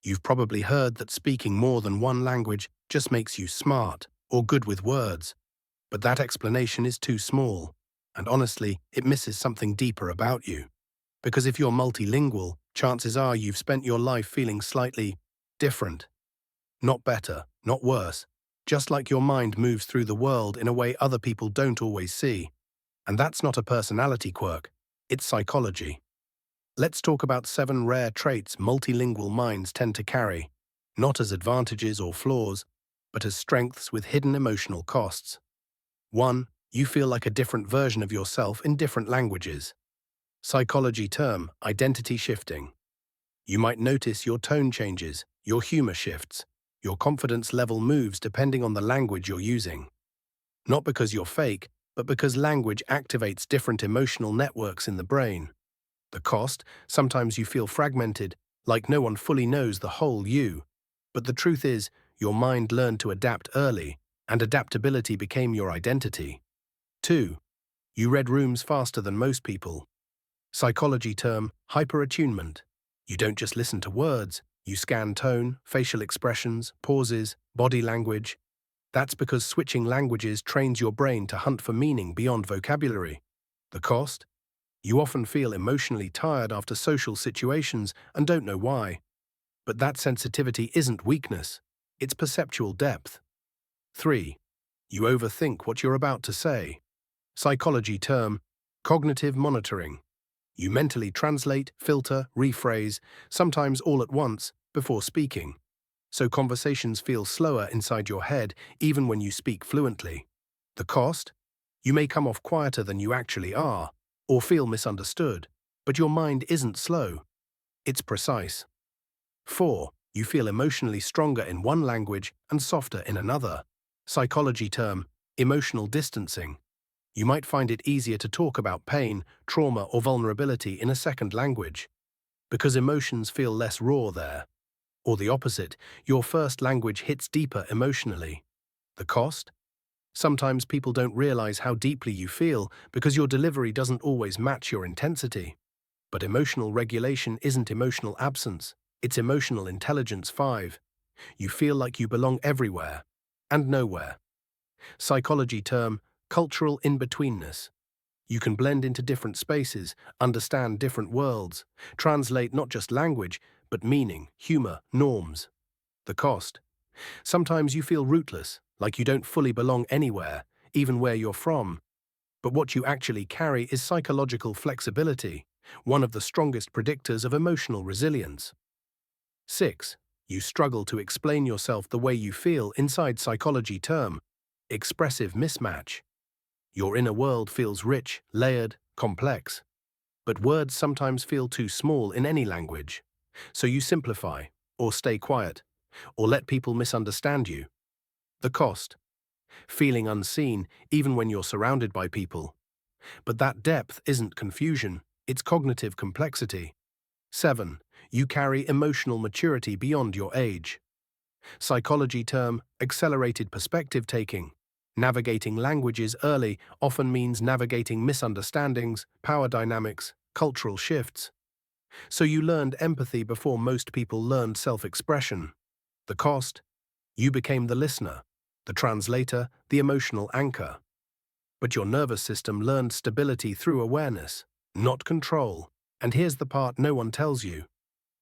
You've probably heard that speaking more than one language just makes you smart or good with words, but that explanation is too small, and honestly, it misses something deeper about you. Because if you're multilingual, chances are you've spent your life feeling slightly different. Not better, not worse. Just like your mind moves through the world in a way other people don't always see. And that's not a personality quirk, it's psychology. Let's talk about 7 rare traits multilingual minds tend to carry, not as advantages or flaws, but as strengths with hidden emotional costs. 1. You feel like a different version of yourself in different languages. Psychology term, identity shifting. You might notice your tone changes, your humor shifts, your confidence level moves depending on the language you're using. Not because you're fake, but because language activates different emotional networks in the brain. The cost, sometimes you feel fragmented, like no one fully knows the whole you. But the truth is, your mind learned to adapt early, and adaptability became your identity. 2. You read rooms faster than most people. Psychology term, hyperattunement. You don't just listen to words, you scan tone, facial expressions, pauses, body language. That's because switching languages trains your brain to hunt for meaning beyond vocabulary. The cost? You often feel emotionally tired after social situations and don't know why. But that sensitivity isn't weakness, it's perceptual depth. 3. You overthink what you're about to say. Psychology term, cognitive monitoring. You mentally translate, filter, rephrase, sometimes all at once, before speaking. So conversations feel slower inside your head even when you speak fluently. The cost? You may come off quieter than you actually are, or feel misunderstood, but your mind isn't slow. It's precise. 4. You feel emotionally stronger in one language and softer in another. Psychology term, emotional distancing. You might find it easier to talk about pain, trauma, or vulnerability in a second language, because emotions feel less raw there. Or the opposite, your first language hits deeper emotionally. The cost? Sometimes people don't realize how deeply you feel because your delivery doesn't always match your intensity. But emotional regulation isn't emotional absence, it's emotional intelligence. 5. You feel like you belong everywhere and nowhere. Psychology term, cultural in-betweenness. You can blend into different spaces, understand different worlds, translate not just language, but meaning, humor, norms. The cost? Sometimes you feel rootless, like you don't fully belong anywhere, even where you're from. But what you actually carry is psychological flexibility, one of the strongest predictors of emotional resilience. 6. You struggle to explain yourself the way you feel inside psychology term, expressive mismatch. Your inner world feels rich, layered, complex. But words sometimes feel too small in any language. So you simplify, or stay quiet, or let people misunderstand you. The cost? Feeling unseen even when you're surrounded by people. But that depth isn't confusion, it's cognitive complexity. 7. You carry emotional maturity beyond your age. Psychology term, accelerated perspective taking. Navigating languages early often means navigating misunderstandings, power dynamics, cultural shifts. So you learned empathy before most people learned self-expression. The cost? You became the listener, the translator, the emotional anchor. But your nervous system learned stability through awareness, not control. And here's the part no one tells you.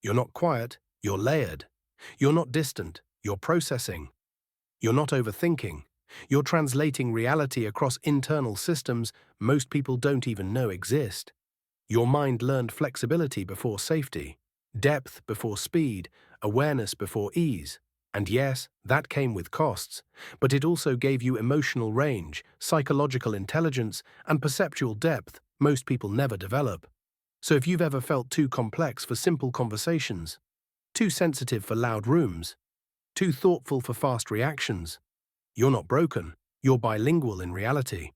You're not quiet, you're layered. You're not distant, you're processing. You're not overthinking. You're translating reality across internal systems most people don't even know exist. Your mind learned flexibility before safety, depth before speed, awareness before ease. And yes, that came with costs, but it also gave you emotional range, psychological intelligence, and perceptual depth most people never develop. So if you've ever felt too complex for simple conversations, too sensitive for loud rooms, too thoughtful for fast reactions, you're not broken, you're bilingual in reality.